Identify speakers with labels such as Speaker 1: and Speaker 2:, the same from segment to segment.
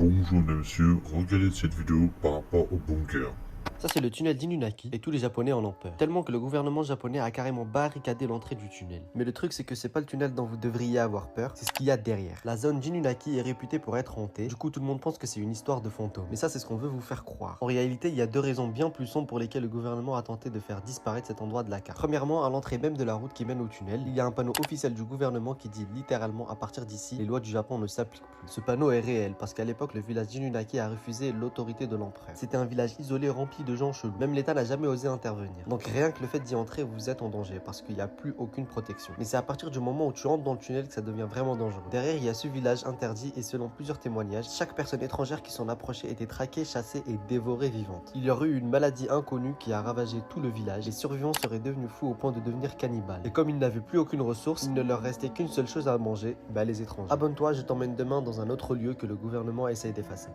Speaker 1: Bonjour monsieur, regardez cette vidéo par rapport au bunker.
Speaker 2: Ça c'est le tunnel d'Inunaki et tous les japonais en ont peur. Tellement que le gouvernement japonais a carrément barricadé l'entrée du tunnel. Mais le truc c'est que c'est pas le tunnel dont vous devriez avoir peur, c'est ce qu'il y a derrière. La zone d'Inunaki est réputée pour être hantée, du coup tout le monde pense que c'est une histoire de fantôme. Mais ça c'est ce qu'on veut vous faire croire. En réalité il y a deux raisons bien plus sombres pour lesquelles le gouvernement a tenté de faire disparaître cet endroit de la carte. Premièrement, à l'entrée même de la route qui mène au tunnel, il y a un panneau officiel du gouvernement qui dit littéralement à partir d'ici, les lois du Japon ne s'appliquent plus. Ce panneau est réel parce qu'à l'époque le village d'Inunaki a refusé l'autorité de l'empereur. C'était un village isolé rempli de gens chelous. Même l'État n'a jamais osé intervenir. Donc rien que le fait d'y entrer, vous êtes en danger parce qu'il n'y a plus aucune protection. Mais c'est à partir du moment où tu entres dans le tunnel que ça devient vraiment dangereux. Derrière, il y a ce village interdit et selon plusieurs témoignages, chaque personne étrangère qui s'en approchait était traquée, chassée et dévorée vivante. Il y aurait eu une maladie inconnue qui a ravagé tout le village. Les survivants seraient devenus fous au point de devenir cannibales. Et comme ils n'avaient plus aucune ressource, il ne leur restait qu'une seule chose à manger, les étrangers. Abonne-toi, je t'emmène demain dans un autre lieu que le gouvernement essaye d'effacer.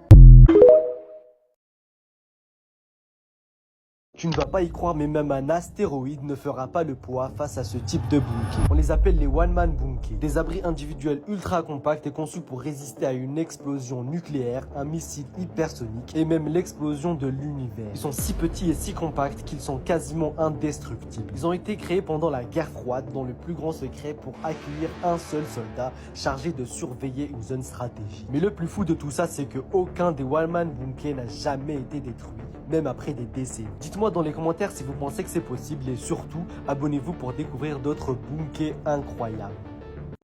Speaker 2: Tu ne vas pas y croire, mais même un astéroïde ne fera pas le poids face à ce type de bunker. On les appelle les one-man bunkers. Des abris individuels ultra compacts et conçus pour résister à une explosion nucléaire, un missile hypersonique et même l'explosion de l'univers. Ils sont si petits et si compacts qu'ils sont quasiment indestructibles. Ils ont été créés pendant la guerre froide dans le plus grand secret pour accueillir un seul soldat chargé de surveiller une zone stratégique. Mais le plus fou de tout ça, c'est que aucun des one-man bunkers n'a jamais été détruit, même après des décennies. Dites-moi dans les commentaires si vous pensez que c'est possible et surtout, abonnez-vous pour découvrir d'autres bunkers incroyables.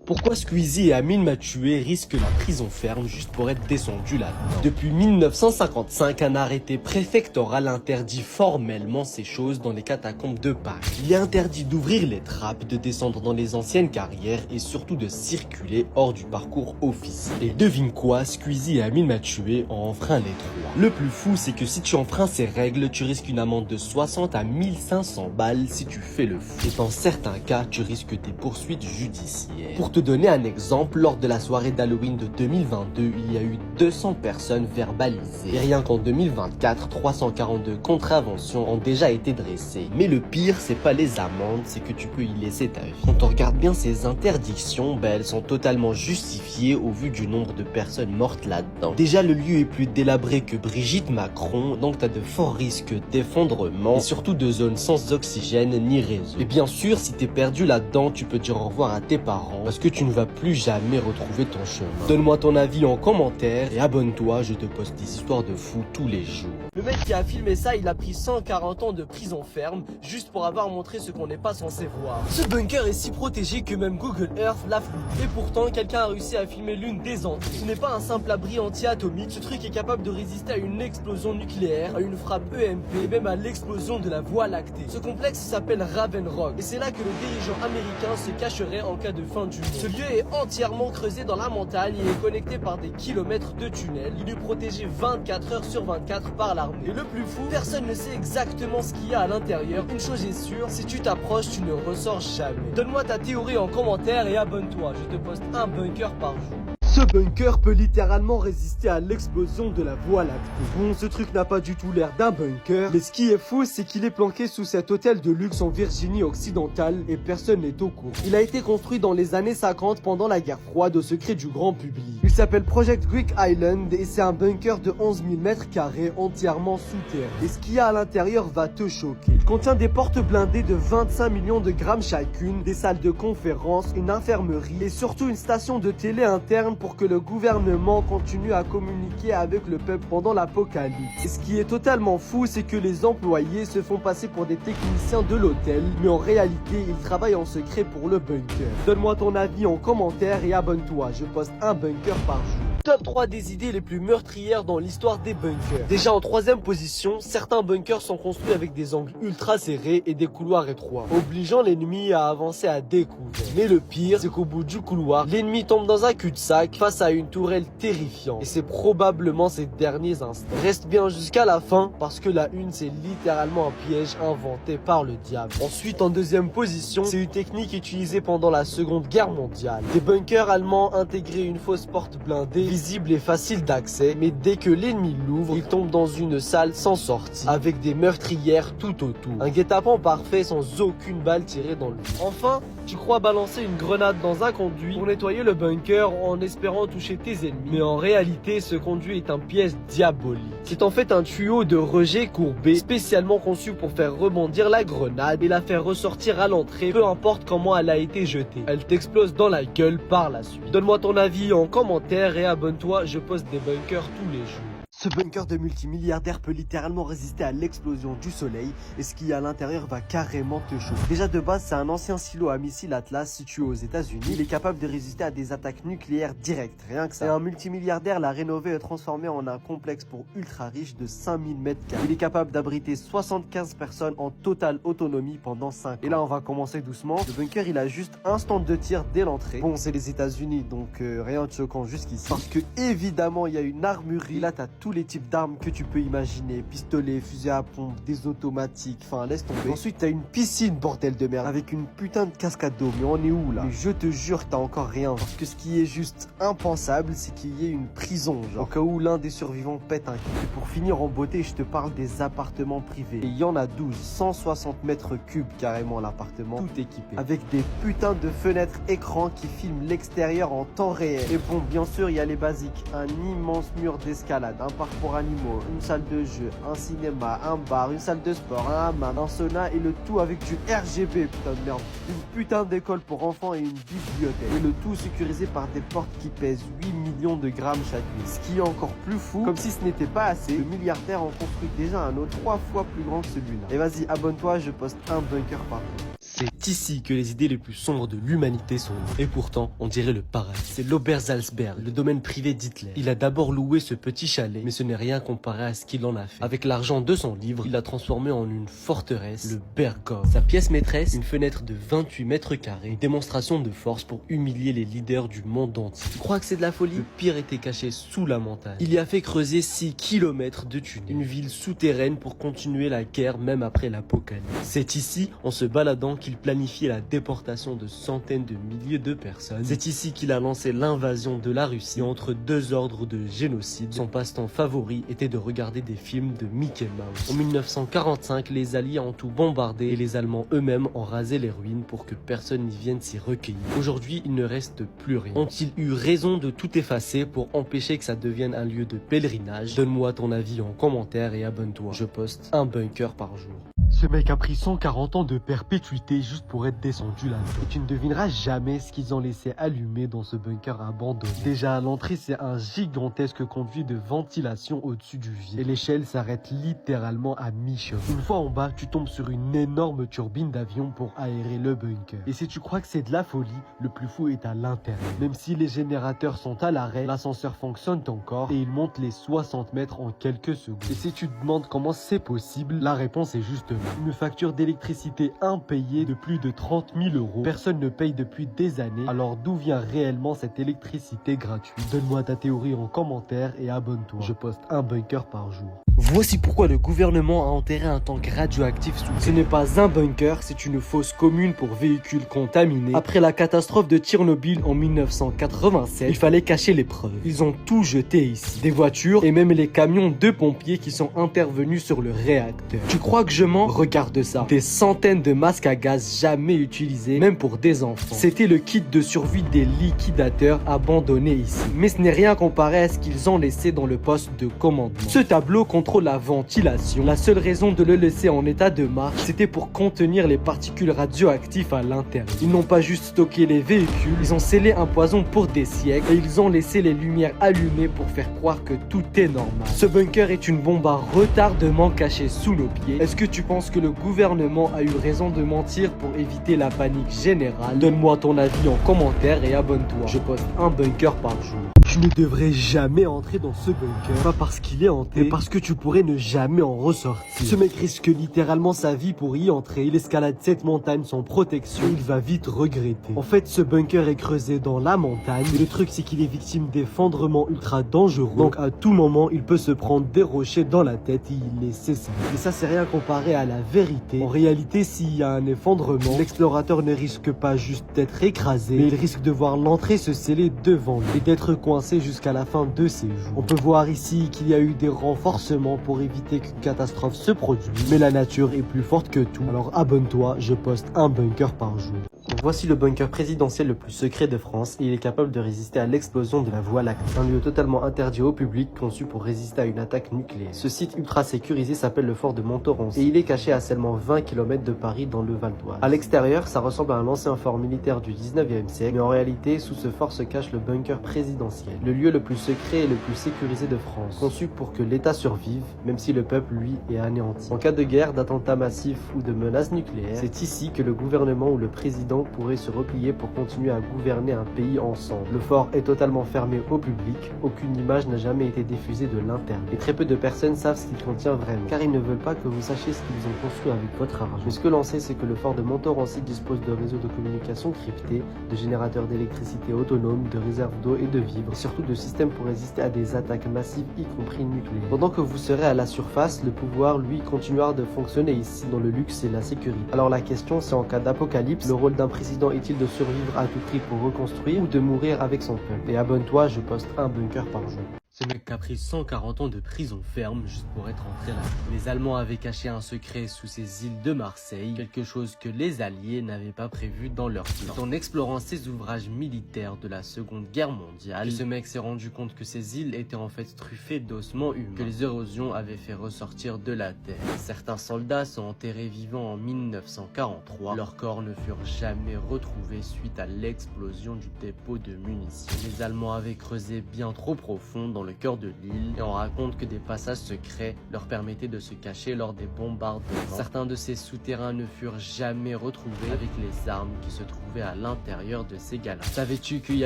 Speaker 2: Pourquoi Squeezie et Amine m'a tué risquent la prison ferme juste pour être descendu là-dedans? Depuis 1955, un arrêté préfectoral interdit formellement ces choses dans les catacombes de Paris. Il est interdit d'ouvrir les trappes, de descendre dans les anciennes carrières et surtout de circuler hors du parcours officiel. Et devine quoi, Squeezie et Amine m'a tué ont enfreint les trois. Le plus fou, c'est que si tu enfreins ces règles, tu risques une amende de 60 à 1500 balles si tu fais le fou. Et dans certains cas, tu risques des poursuites judiciaires. Pour te donner un exemple, lors de la soirée d'Halloween de 2022, il y a eu 200 personnes verbalisées. Et rien qu'en 2024, 342 contraventions ont déjà été dressées. Mais le pire, c'est pas les amendes, c'est que tu peux y laisser ta vie. Quand on regarde bien ces interdictions, elles sont totalement justifiées au vu du nombre de personnes mortes là-dedans. Déjà, le lieu est plus délabré que Brigitte Macron, donc t'as de forts risques d'effondrement et surtout de zones sans oxygène ni réseau. Et bien sûr, si t'es perdu là-dedans, tu peux dire au revoir à tes parents parce que tu ne vas plus jamais retrouver ton chemin. Donne-moi ton avis en commentaire et abonne-toi, je te poste des histoires de fous tous les jours. Le mec qui a filmé ça, il a pris 140 ans de prison ferme juste pour avoir montré ce qu'on n'est pas censé voir. Ce bunker est si protégé que même Google Earth l'a flouté. Et pourtant, quelqu'un a réussi à filmer l'une des entrées. Ce n'est pas un simple abri anti-atomique, ce truc est capable de résister à une explosion nucléaire, à une frappe EMP et même à l'explosion de la Voie lactée. Ce complexe s'appelle Raven Rock et c'est là que le dirigeant américain se cacherait en cas de fin du monde. Ce lieu est entièrement creusé dans la montagne et est connecté par des kilomètres de tunnels. Il est protégé 24 heures sur 24 par l'armée. Et le plus fou, personne ne sait exactement ce qu'il y a à l'intérieur. Une chose est sûre, si tu t'approches, tu ne ressors jamais. Donne-moi ta théorie en commentaire et abonne-toi. Je te poste un bunker par jour. Ce bunker peut littéralement résister à l'explosion de la Voie lactée. Bon, ce truc n'a pas du tout l'air d'un bunker, mais ce qui est fou, c'est qu'il est planqué sous cet hôtel de luxe en Virginie occidentale et personne n'est au courant. Il a été construit dans les années 50 pendant la guerre froide au secret du grand public. Il s'appelle Project Greek Island et c'est un bunker de 11 000 mètres carrés entièrement souterrain. Et ce qu'il y a à l'intérieur va te choquer. Il contient des portes blindées de 25 millions de grammes chacune, des salles de conférence, une infirmerie et surtout une station de télé interne pour que le gouvernement continue à communiquer avec le peuple pendant l'apocalypse. Et ce qui est totalement fou, c'est que les employés se font passer pour des techniciens de l'hôtel, mais en réalité, ils travaillent en secret pour le bunker. Donne-moi ton avis en commentaire et abonne-toi, je poste un bunker par jour. Top 3 des idées les plus meurtrières dans l'histoire des bunkers. Déjà en troisième position, certains bunkers sont construits avec des angles ultra serrés et des couloirs étroits, obligeant l'ennemi à avancer à découvert. Mais le pire, c'est qu'au bout du couloir, l'ennemi tombe dans un cul-de-sac face à une tourelle terrifiante. Et c'est probablement ces derniers instants. Reste bien jusqu'à la fin, parce que la une, c'est littéralement un piège inventé par le diable. Ensuite, en deuxième position, c'est une technique utilisée pendant la Seconde Guerre mondiale. Des bunkers allemands intégraient une fausse porte blindée lisible et facile d'accès, mais dès que l'ennemi l'ouvre, il tombe dans une salle sans sortie, avec des meurtrières tout autour. Un guet-apens parfait sans aucune balle tirée dans lui. Enfin, tu crois balancer une grenade dans un conduit pour nettoyer le bunker en espérant toucher tes ennemis. Mais en réalité, ce conduit est un piège diabolique. C'est en fait un tuyau de rejet courbé, spécialement conçu pour faire rebondir la grenade et la faire ressortir à l'entrée, peu importe comment elle a été jetée. Elle t'explose dans la gueule par la suite. Donne-moi ton avis en commentaire et abonne-toi, je poste des bunkers tous les jours. Ce bunker de multimilliardaire peut littéralement résister à l'explosion du soleil et ce qu'il y a à l'intérieur va carrément te chauffer. Déjà de base, c'est un ancien silo à missiles Atlas situé aux États-Unis. Il est capable de résister à des attaques nucléaires directes, rien que ça. Et un multimilliardaire l'a rénové et transformé en un complexe pour ultra riches de 5000 mètres carrés. Il est capable d'abriter 75 personnes en totale autonomie pendant 5 ans. Et là, on va commencer doucement. Le bunker, il a juste un stand de tir dès l'entrée. Bon, c'est les États-Unis, donc rien de choquant jusqu'ici. Parce que évidemment, il y a une armurerie. Là, t'as tous les types d'armes que tu peux imaginer, pistolets, fusils à pompe, des automatiques, enfin laisse tomber. Ensuite t'as une piscine bordel de merde avec une putain de cascade d'eau, mais on est où là? Mais je te jure t'as encore rien, parce que ce qui est juste impensable c'est qu'il y ait une prison, genre au cas où l'un des survivants pète un câble. Et pour finir en beauté, je te parle des appartements privés, et il y en a 12, 160 mètres cubes carrément l'appartement, tout équipé, avec des putains de fenêtres écrans qui filment l'extérieur en temps réel. Et bon, bien sûr il y a les basiques, un immense mur d'escalade, un parc pour animaux, une salle de jeu, un cinéma, un bar, une salle de sport, un hammam, un sauna et le tout avec du RGB, putain de merde. Une putain d'école pour enfants et une bibliothèque. Et le tout sécurisé par des portes qui pèsent 8 millions de grammes chacune. Ce qui est encore plus fou, comme si ce n'était pas assez, le milliardaire en construit déjà un autre 3 fois plus grand que celui-là. Et vas-y, abonne-toi, je poste un bunker par jour. C'est ici que les idées les plus sombres de l'humanité sont nées. Et pourtant, on dirait le paradis. C'est l'Obersalzberg, le domaine privé d'Hitler. Il a d'abord loué ce petit chalet, mais ce n'est rien comparé à ce qu'il en a fait. Avec l'argent de son livre, il l'a transformé en une forteresse, le Berghof. Sa pièce maîtresse, une fenêtre de 28 mètres carrés, une démonstration de force pour humilier les leaders du monde entier. Tu crois que c'est de la folie? Le pire était caché sous la montagne. Il y a fait creuser 6 km de tunnels, une ville souterraine pour continuer la guerre même après l'apocalypse. C'est ici, en se baladant, qu'il planifiait la déportation de centaines de milliers de personnes. C'est ici qu'il a lancé l'invasion de la Russie entre deux ordres de génocide. Son passe-temps favori était de regarder des films de Mickey Mouse. En 1945, les Alliés ont tout bombardé et les Allemands eux-mêmes ont rasé les ruines pour que personne n'y vienne s'y recueillir. Aujourd'hui, il ne reste plus rien. Ont-ils eu raison de tout effacer pour empêcher que ça devienne un lieu de pèlerinage? Donne-moi ton avis en commentaire et abonne-toi. Je poste un bunker par jour. Ce mec a pris 140 ans de perpétuité juste pour être descendu là-dedans. Tu ne devineras jamais ce qu'ils ont laissé allumer dans ce bunker abandonné. Déjà à l'entrée, c'est un gigantesque conduit de ventilation au-dessus du vide. Et l'échelle s'arrête littéralement à mi-chemin. Une fois en bas, tu tombes sur une énorme turbine d'avion pour aérer le bunker. Et si tu crois que c'est de la folie, le plus fou est à l'intérieur. Même si les générateurs sont à l'arrêt, l'ascenseur fonctionne encore et il monte les 60 mètres en quelques secondes. Et si tu te demandes comment c'est possible, la réponse est juste là. Une facture d'électricité impayée de plus de 30 000 €. Personne ne paye depuis des années. Alors d'où vient réellement cette électricité gratuite? Donne-moi ta théorie en commentaire et abonne-toi. Je poste un bunker par jour. Voici pourquoi le gouvernement a enterré un tank radioactif sous. Ce n'est pas un bunker, c'est une fosse commune pour véhicules contaminés. Après la catastrophe de Tchernobyl en 1987, il fallait cacher les preuves. Ils ont tout jeté ici. Des voitures et même les camions de pompiers qui sont intervenus sur le réacteur. Tu crois que je mens? Regarde ça. Des centaines de masques à gaz jamais utilisés, même pour des enfants. C'était le kit de survie des liquidateurs abandonnés ici. Mais ce n'est rien comparé à ce qu'ils ont laissé dans le poste de commandement. Ce tableau contrôle la ventilation. La seule raison de le laisser en état de marche, c'était pour contenir les particules radioactives à l'intérieur. Ils n'ont pas juste stocké les véhicules, ils ont scellé un poison pour des siècles et ils ont laissé les lumières allumées pour faire croire que tout est normal. Ce bunker est une bombe à retardement cachée sous nos pieds. Est-ce que tu penses que le gouvernement a eu raison de mentir pour éviter la panique générale? Donne-moi ton avis en commentaire et abonne-toi. Je poste un bunker par jour. Tu ne devrais jamais entrer dans ce bunker, pas parce qu'il est hanté, mais parce que tu pourrais ne jamais en ressortir. Ce mec risque littéralement sa vie pour y entrer. Il escalade cette montagne sans protection, il va vite regretter. En fait, ce bunker est creusé dans la montagne, et le truc c'est qu'il est victime d'effondrements ultra dangereux, donc à tout moment il peut se prendre des rochers dans la tête et il est cessé. Mais ça c'est rien comparé à la vérité. En réalité, s'il y a un effondrement, l'explorateur ne risque pas juste d'être écrasé, mais il risque de voir l'entrée se sceller devant lui et d'être coincé coincé jusqu'à la fin de ses jours. On peut voir ici qu'il y a eu des renforcements pour éviter qu'une catastrophe se produise, mais la nature est plus forte que tout. Alors abonne-toi, je poste un bunker par jour. Donc voici le bunker présidentiel le plus secret de France et il est capable de résister à l'explosion de la Voie lactée. Un lieu totalement interdit au public conçu pour résister à une attaque nucléaire. Ce site ultra sécurisé s'appelle le fort de Montmorency et il est caché à seulement 20 km de Paris dans le Val d'Oise. À l'extérieur, ça ressemble à un ancien fort militaire du 19e siècle, mais en réalité, sous ce fort se cache le bunker présidentiel, le lieu le plus secret et le plus sécurisé de France, conçu pour que l'État survive, même si le peuple, lui, est anéanti. En cas de guerre, d'attentats massifs ou de menaces nucléaires, c'est ici que le gouvernement ou le président pourrait se replier pour continuer à gouverner un pays ensemble. Le fort est totalement fermé au public, aucune image n'a jamais été diffusée de l'intérieur. Et très peu de personnes savent ce qu'il contient vraiment, car ils ne veulent pas que vous sachiez ce qu'ils ont construit avec votre argent. Mais ce que l'on sait, c'est que le fort de Montmorency dispose de réseaux de communication cryptés, de générateurs d'électricité autonomes, de réserves d'eau et de vivres, et surtout de systèmes pour résister à des attaques massives, y compris nucléaires. Pendant que vous serez à la surface, le pouvoir, lui, continuera de fonctionner ici dans le luxe et la sécurité. Alors la question, c'est en cas d'apocalypse, le rôle d'un président est-il de survivre à tout prix pour reconstruire ou de mourir avec son peuple? Et abonne-toi, je poste un bunker par jour. Ce mec a pris 140 ans de prison ferme juste pour être entré là. Les Allemands avaient caché un secret sous ces îles de Marseille, quelque chose que les Alliés n'avaient pas prévu dans leur plan. En explorant ces ouvrages militaires de la Seconde Guerre mondiale, ce mec s'est rendu compte que ces îles étaient en fait truffées d'ossements humains, que les érosions avaient fait ressortir de la terre. Certains soldats sont enterrés vivants en 1943. Leurs corps ne furent jamais retrouvés suite à l'explosion du dépôt de munitions. Les Allemands avaient creusé bien trop profond dans le cœur de l'île et on raconte que des passages secrets leur permettaient de se cacher lors des bombardements. Certains de ces souterrains ne furent jamais retrouvés avec les armes qui se trouvaient à l'intérieur de ces galeries. Savais-tu qu'il y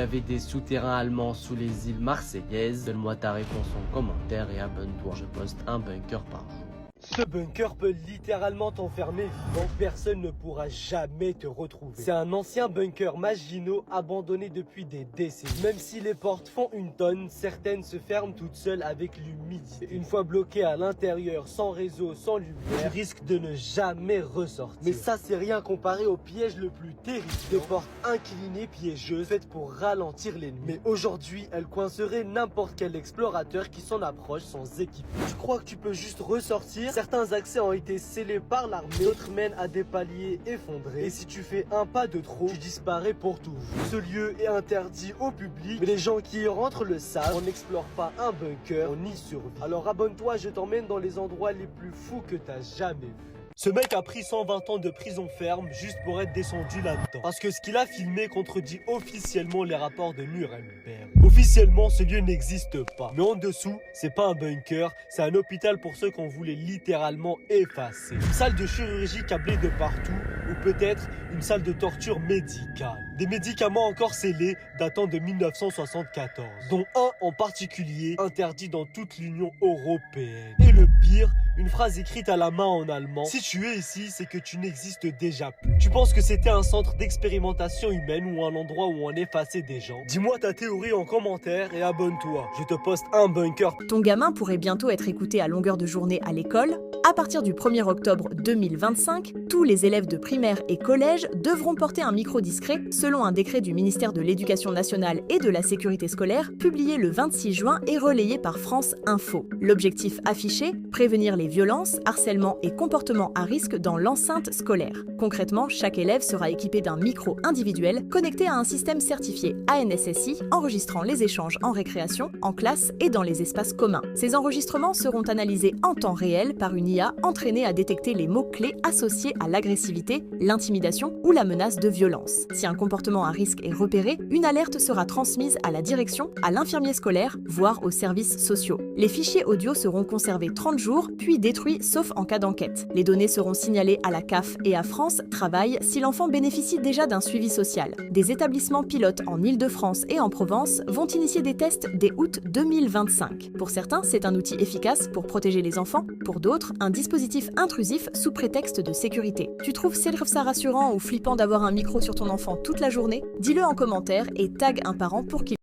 Speaker 2: avait des souterrains allemands sous les îles marseillaises? Donne-moi ta réponse en commentaire et abonne-toi. Je poste un bunker par jour. Ce bunker peut littéralement t'enfermer vivant, personne ne pourra jamais te retrouver. C'est un ancien bunker Maginot abandonné depuis des décennies. Même si les portes font une tonne, certaines se ferment toutes seules avec l'humidité. Une fois bloqué à l'intérieur, sans réseau, sans lumière, tu risques de ne jamais ressortir. Mais ça c'est rien comparé au piège le plus terrifiant. Des portes inclinées piégeuses faites pour ralentir l'ennemi. Mais aujourd'hui, elles coinceraient n'importe quel explorateur qui s'en approche sans équipement. Tu crois que tu peux juste ressortir? Certains accès ont été scellés par l'armée, d'autres mènent à des paliers effondrés. Et si tu fais un pas de trop, tu disparais pour toujours. Ce lieu est interdit au public, mais les gens qui y rentrent le savent. On n'explore pas un bunker, on y survit. Alors abonne-toi, je t'emmène dans les endroits les plus fous que t'as jamais vus. Ce mec a pris 120 ans de prison ferme juste pour être descendu là-dedans. Parce que ce qu'il a filmé contredit officiellement les rapports de Nuremberg. Officiellement, ce lieu n'existe pas. Mais en dessous, c'est pas un bunker, c'est un hôpital pour ceux qu'on voulait littéralement effacer. Une salle de chirurgie câblée de partout, ou peut-être une salle de torture médicale. Des médicaments encore scellés datant de 1974, dont un en particulier interdit dans toute l'Union européenne. Et le pire, une phrase écrite à la main en allemand: si tu es ici, c'est que tu n'existes déjà plus. Tu penses que c'était un centre d'expérimentation humaine ou un endroit où on effaçait des gens? Dis-moi ta théorie en commentaire et abonne-toi. Je te poste un bunker.
Speaker 3: Ton gamin pourrait bientôt être écouté à longueur de journée à l'école. À partir du 1er octobre 2025, tous les élèves de primaire et collège devront porter un micro discret selon un décret du ministère de l'Éducation nationale et de la sécurité scolaire publié le 26 juin et relayé par France Info. L'objectif affiché, prévenir les violences, harcèlements et comportements à risque dans l'enceinte scolaire. Concrètement, chaque élève sera équipé d'un micro individuel connecté à un système certifié ANSSI enregistrant les échanges en récréation, en classe et dans les espaces communs. Ces enregistrements seront analysés en temps réel par une IA entraînée à détecter les mots-clés associés à l'agressivité, l'intimidation ou la menace de violence. Si un comportement à risque est repéré, une alerte sera transmise à la direction, à l'infirmier scolaire, voire aux services sociaux. Les fichiers audio seront conservés 30 jours, puis détruits sauf en cas d'enquête. Les données seront signalées à la CAF et à France Travail si l'enfant bénéficie déjà d'un suivi social. Des établissements pilotes en Île-de-France et en Provence vont initier des tests dès août 2025. Pour certains, c'est un outil efficace pour protéger les enfants, pour d'autres, un dispositif intrusif sous prétexte de sécurité. Tu trouves ça rassurant ou flippant d'avoir un micro sur ton enfant toute la journée? Dis-le en commentaire et tag un parent pour qu'il